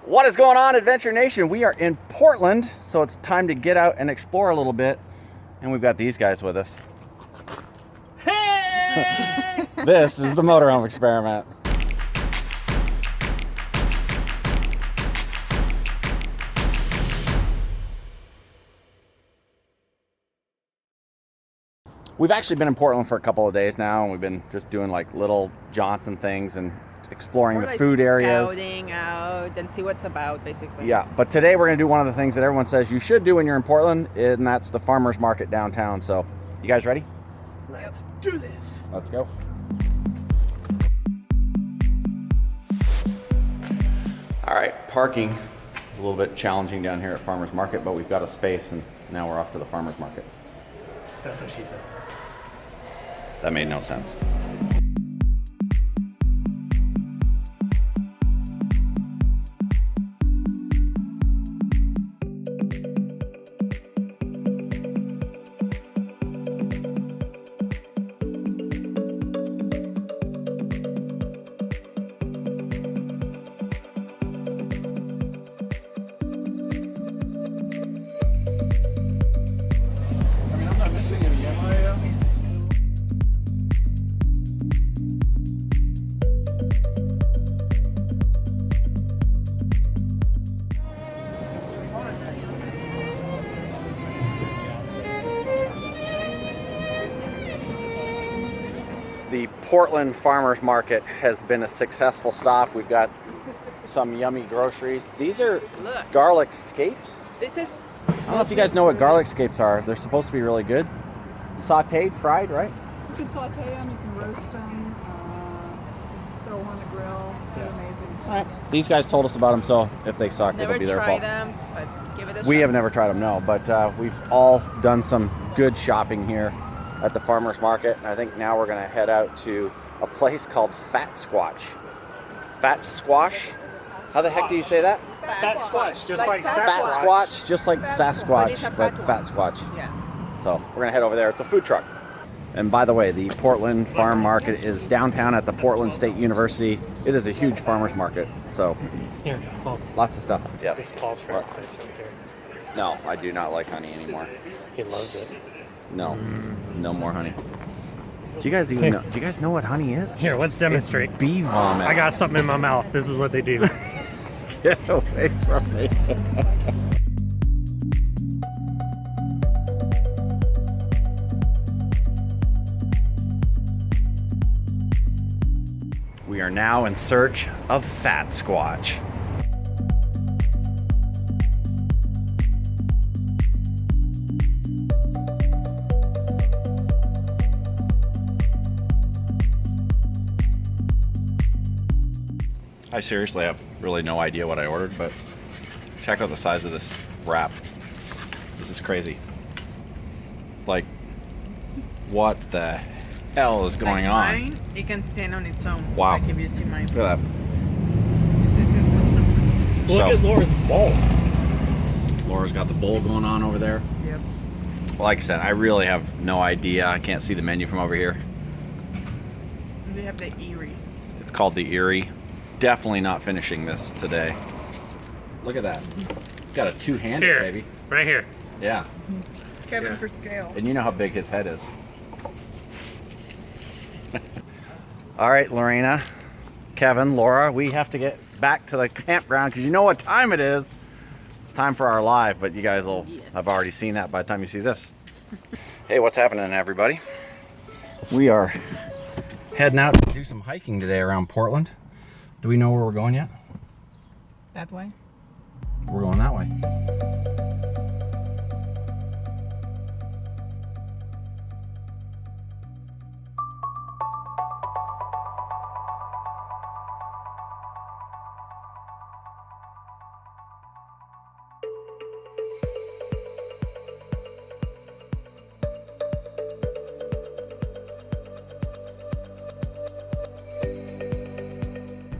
What is going on, Adventure Nation? We are in Portland, so it's time to get out and explore a little bit. And we've got these guys with us. Hey! This is the Motorhome Experiment. We've actually been in Portland for a couple of days now, and we've been just doing like little jaunts and things and exploring the food areas. Scouting out and see what's about, basically. Yeah, but today we're going to do one of the things that everyone says you should do when you're in Portland, and that's the farmer's market downtown. So, you guys ready? Let's do this. Let's go. All right, parking is a little bit challenging down here at farmer's market, but we've got a space, and now we're off to the farmer's market. That's what she said. That made no sense. The Portland Farmers Market has been a successful stop. We've got some yummy groceries. These are garlic scapes. This is... I don't know if you guys know what garlic scapes are. They're supposed to be really good. Sauteed, fried, right? You can saute them, you can roast them, throw them on the grill. They're amazing. All right. These guys told us about them, so if they suck, it'll be their fault. Never tried them, but give it a shot. We have never tried them, no, but we've all done some good shopping here at the farmer's market, and I think now we're going to head out to a place called Fat Squatch. Fat Squash? How the heck do you say that? Fat Squatch, just like Fat Sasquatch. Squatch, just like Sasquatch, but Fat Squatch. Yeah. So we're going to head over there. It's a food truck. And by the way, the Portland Farm Market is downtown at the Portland State University. It is a huge farmer's market, so Here, hold. lots of stuff. Yes. This Paul's favorite place right there. No, I do not like honey anymore. He loves it. No, no more honey. Do you guys even know? Do you guys know what honey is? Here, let's demonstrate. It's bee vomit. I got something in my mouth. This is what they do. Get away from me. We are now in search of Fat Squatch. I seriously have really no idea what I ordered, but check out the size of this wrap. This is crazy. Like, what the hell is going on? Mine, it can stand on its own. Wow. Like if you see mine. Look at that. Look at Laura's bowl. Laura's got the bowl going on over there. Yep. Like I said, I really have no idea. I can't see the menu from over here. They have the Erie. It's called the Erie. Definitely not finishing this today. Look at that. It's got a two-handed, Here, baby. right here. Yeah. Kevin for scale. And you know how big his head is. All right, Lorena, Kevin, Laura, we have to get back to the campground because you know what time it is. It's time for our live, but you guys will have already seen that by the time you see this. Hey, what's happening, everybody? We are heading out to do some hiking today around Portland. Do we know where we're going yet? That way? We're going that way.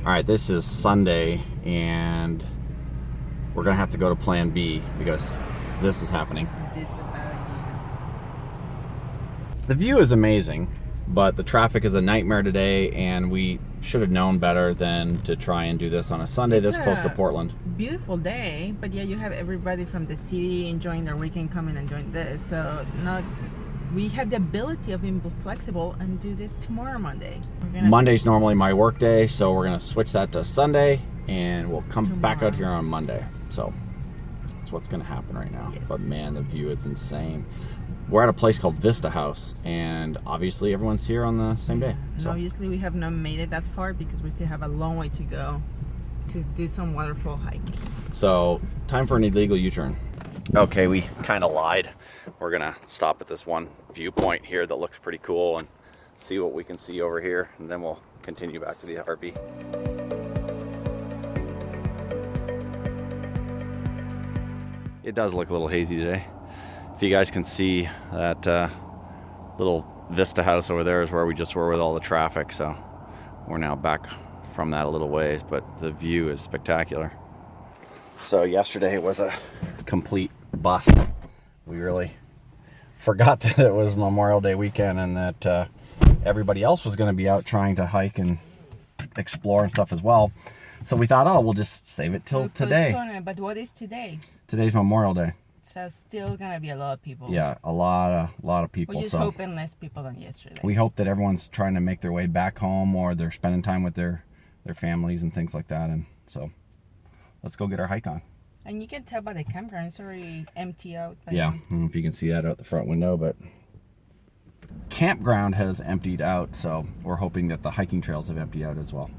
All right, this is Sunday, and we're gonna have to go to Plan B because this is happening. The view is amazing, but the traffic is a nightmare today, and we should have known better than to try and do this on a Sunday this close to Portland. Beautiful day, but yeah, you have everybody from the city enjoying their weekend coming and doing this. So we have the ability of being flexible and do this tomorrow, Monday. Monday's normally my work day, so we're gonna switch that to Sunday, and we'll come back out here on Monday. So that's what's gonna happen right now. Yes. But man, the view is insane. We're at a place called Vista House, and obviously everyone's here on the same day. So obviously we have not made it that far because we still have a long way to go to do some waterfall hiking. So time for an illegal U-turn. Okay, we kind of lied. We're gonna stop at this one viewpoint here that looks pretty cool and see what we can see over here, and then we'll continue back to the RV. It does look a little hazy today. If you guys can see that little Vista House over there is where we just were with all the traffic, so we're now back from that a little ways, but the view is spectacular. So yesterday was a complete bust. We really forgot that it was Memorial Day weekend and that everybody else was going to be out trying to hike and explore and stuff as well. So we thought, oh, we'll just save it till today. But what is today? Today's Memorial Day. So still gonna be a lot of people. Yeah, a lot of people. We're just hoping less people than yesterday. We hope that everyone's trying to make their way back home, or they're spending time with their families and things like that. And so let's go get our hike on. And you can tell by the campground, it's already empty out. Yeah, I don't know if you can see that out the front window, but campground has emptied out, so we're hoping that the hiking trails have emptied out as well.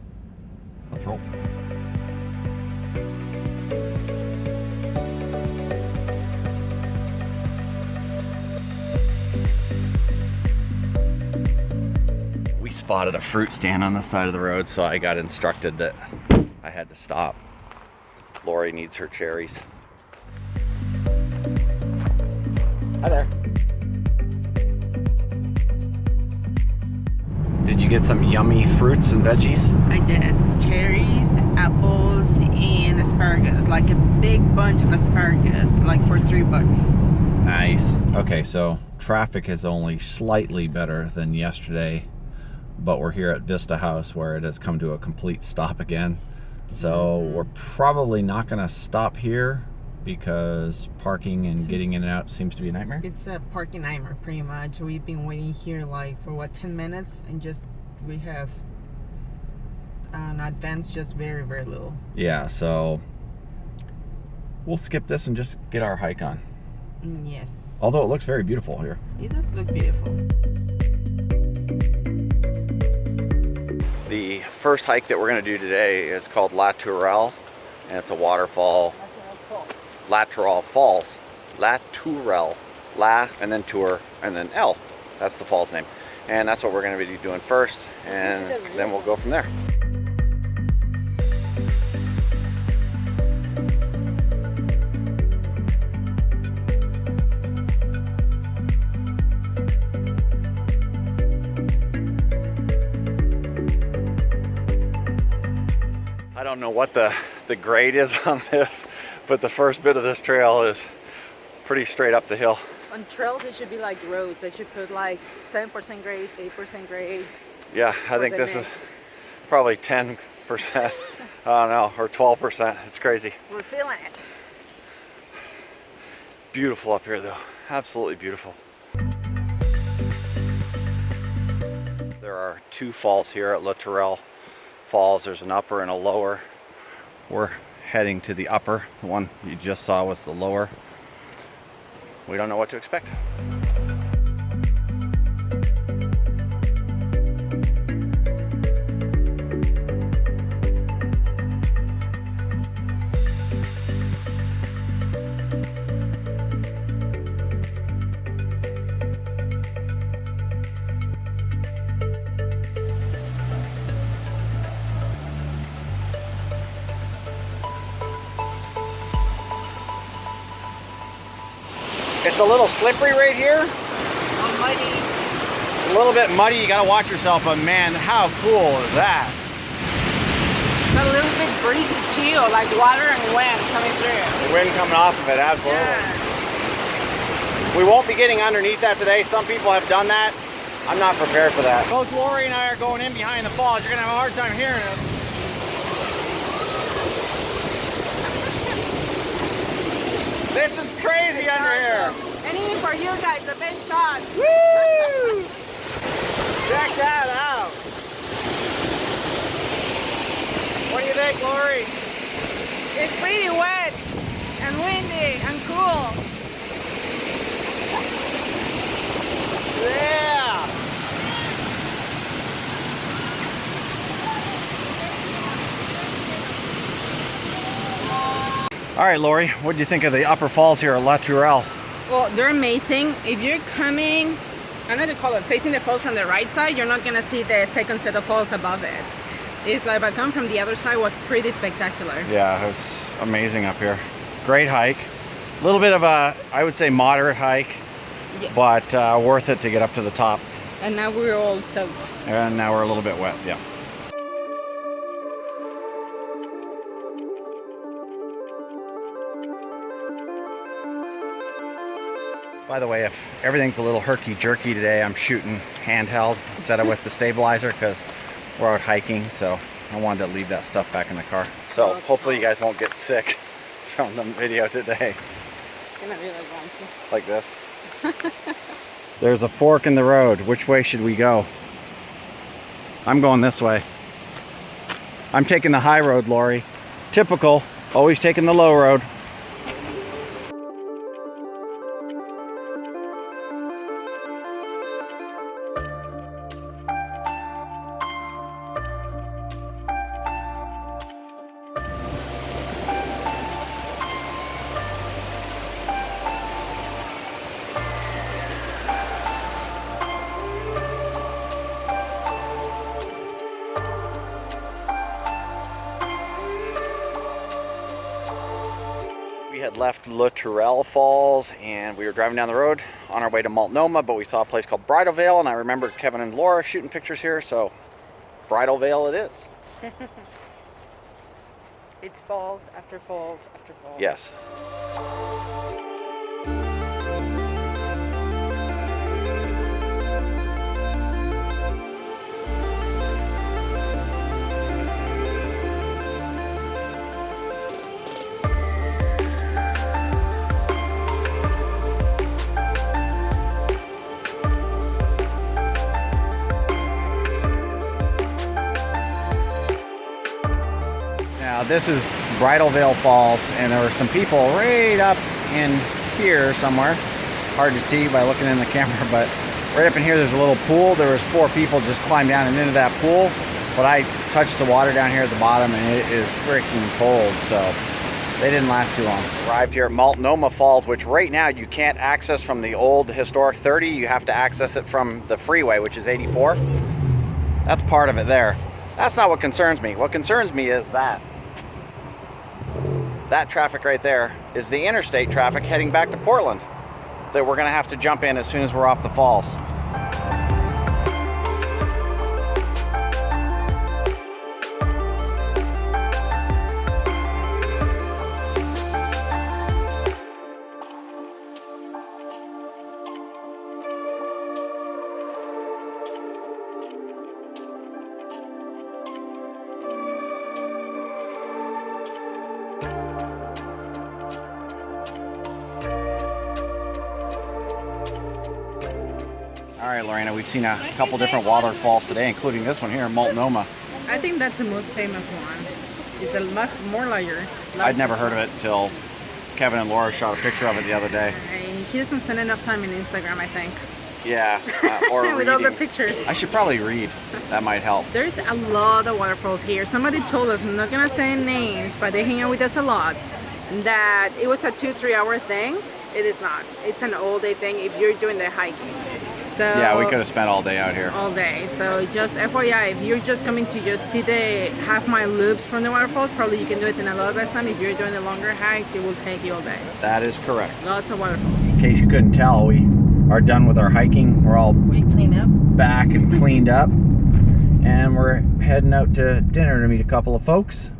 Let's roll. We spotted a fruit stand on the side of the road, so I got instructed that I had to stop. Lori needs her cherries. Hi there. Did you get some yummy fruits and veggies? I did. Cherries, apples, and asparagus. Like a big bunch of asparagus, like for $3. Nice. Okay, so traffic is only slightly better than yesterday, but we're here at Vista House where it has come to a complete stop again. So we're probably not going to stop here because parking and getting in and out seems to be a nightmare. It's a parking nightmare, pretty much. We've been waiting here like for what, 10 minutes, and we have advanced just very, very little. Yeah, so we'll skip this and just get our hike on. Yes. Although it looks very beautiful here. It does look beautiful. The first hike that we're going to do today is called Latourell, and it's a waterfall. Latourell Falls. Latourell. La and then tour and then L. That's the fall's name. And that's what we're going to be doing first, and then we'll go from there. I don't know what the grade is on this, but the first bit of this trail is pretty straight up the hill. On trails, it should be like roads. They should put like 7% grade, 8% grade. Yeah, I think this is probably 10%. I don't know, or 12%. It's crazy. We're feeling it. Beautiful up here though, absolutely beautiful. There are two falls here at Latourell Falls. There's an upper and a lower. We're heading to the upper. The one you just saw was the lower. We don't know what to expect. It's a little slippery right here. Muddy. A little bit muddy, you gotta watch yourself, but man, how cool is that? It's a little bit breezy too, like water and wind coming through. The wind coming off of it, absolutely. Yeah. We won't be getting underneath that today. Some people have done that. I'm not prepared for that. Both Lori and I are going in behind the falls. You're gonna have a hard time hearing us. This is crazy under here. And even for you guys, the best shot. Woo! Check that out. What do you think, Lori? It's pretty wet and windy and cool. Yeah. All right, Lori, what do you think of the upper falls here at Latourell? Well, they're amazing. If you're coming, I know they call it facing the falls from the right side, you're not gonna see the second set of falls above it. It's like, but come from the other side was pretty spectacular. Yeah, it was amazing up here. Great hike. A little bit of a, I would say, moderate hike, Yes. but worth it to get up to the top. And now we're all soaked. And now we're a little bit wet, yeah. By the way, if everything's a little herky-jerky today, I'm shooting handheld instead of with the stabilizer because we're out hiking, so I wanted to leave that stuff back in the car. So hopefully you guys won't get sick from the video today. It's gonna be like bouncy. Like this. There's a fork in the road. Which way should we go? I'm going this way. I'm taking the high road, Lori. Typical, always taking the low road. We had left Latourell Falls and we were driving down the road on our way to Multnomah, but we saw a place called Bridal, and I remember Kevin and Laura shooting pictures here, so Bridal it is. It's falls after falls after falls. Yes. Now this is Bridal Falls, and there were some people right up in here somewhere. Hard to see by looking in the camera, but right up in here there's a little pool. There was 4 people just climbed down and into that pool, but I touched the water down here at the bottom and it is freaking cold, so they didn't last too long. Arrived here at Multnomah Falls, which right now you can't access from the old historic 30. You have to access it from the freeway, which is 84. That's part of it there. That's not what concerns me. What concerns me is that traffic right there is the interstate traffic heading back to Portland that we're gonna have to jump in as soon as we're off the falls. All right, Lorena, we've seen a couple different waterfalls today, including this one here in Multnomah. I think that's the most famous one. It's a much more larger. I'd never heard of it until Kevin and Laura shot a picture of it the other day. He doesn't spend enough time in Instagram, I think. Yeah, or with all the reading. pictures. I should probably read. That might help. There's a lot of waterfalls here. Somebody told us, I'm not gonna say names, but they hang out with us a lot, that it was a 2-3 hour thing. It is not. It's an all day thing if you're doing the hiking. So Yeah, we could have spent all day out here. all day. So just FYI, if you're just coming to just see the half-mile loops from the waterfalls, probably you can do it in a lot less time. If you're doing the longer hikes, it will take you all day. That is correct. Lots of waterfalls. In case you couldn't tell, we are done with our hiking. We're all We clean up. back and cleaned up, and we're heading out to dinner to meet a couple of folks.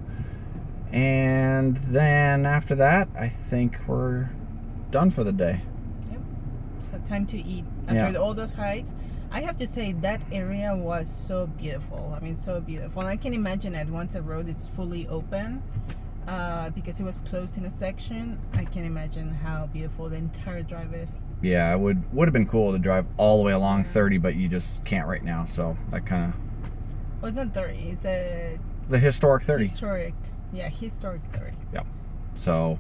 And then after that, I think we're done for the day. Yep. So time to eat. Yeah. After all those hikes, I have to say that area was so beautiful. I mean, so beautiful. And I can imagine it once the road is fully open, because it was closed in a section. I can imagine how beautiful the entire drive is. Yeah, it would have been cool to drive all the way along 30, but you just can't right now. So that kind of. Well, it's not 30. It's a The historic 30. historic 30. Yeah. So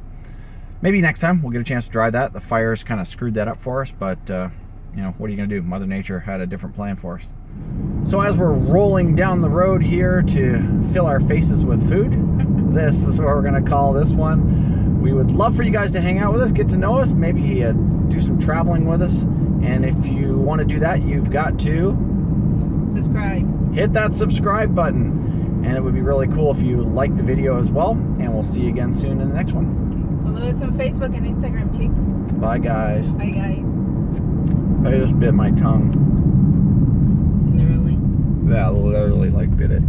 maybe next time we'll get a chance to drive that. The fires kind of screwed that up for us, but you know, what are you gonna do? Mother Nature had a different plan for us. So as we're rolling down the road here to fill our faces with food, this is what we're gonna call this one. We would love for you guys to hang out with us, get to know us, maybe do some traveling with us. And if you want to do that, you've got to Subscribe. hit that subscribe button. And it would be really cool if you like the video as well. And we'll see you again soon in the next one. Follow us on Facebook and Instagram too. Bye, guys. Bye, guys. I just bit my tongue. Literally. Yeah, literally like bit it.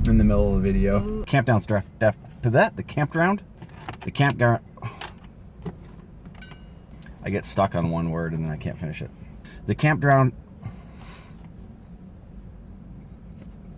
In the middle of the video. Ooh. Campground stuff. To that, the campground. The campground. I get stuck on one word and then I can't finish it. The campground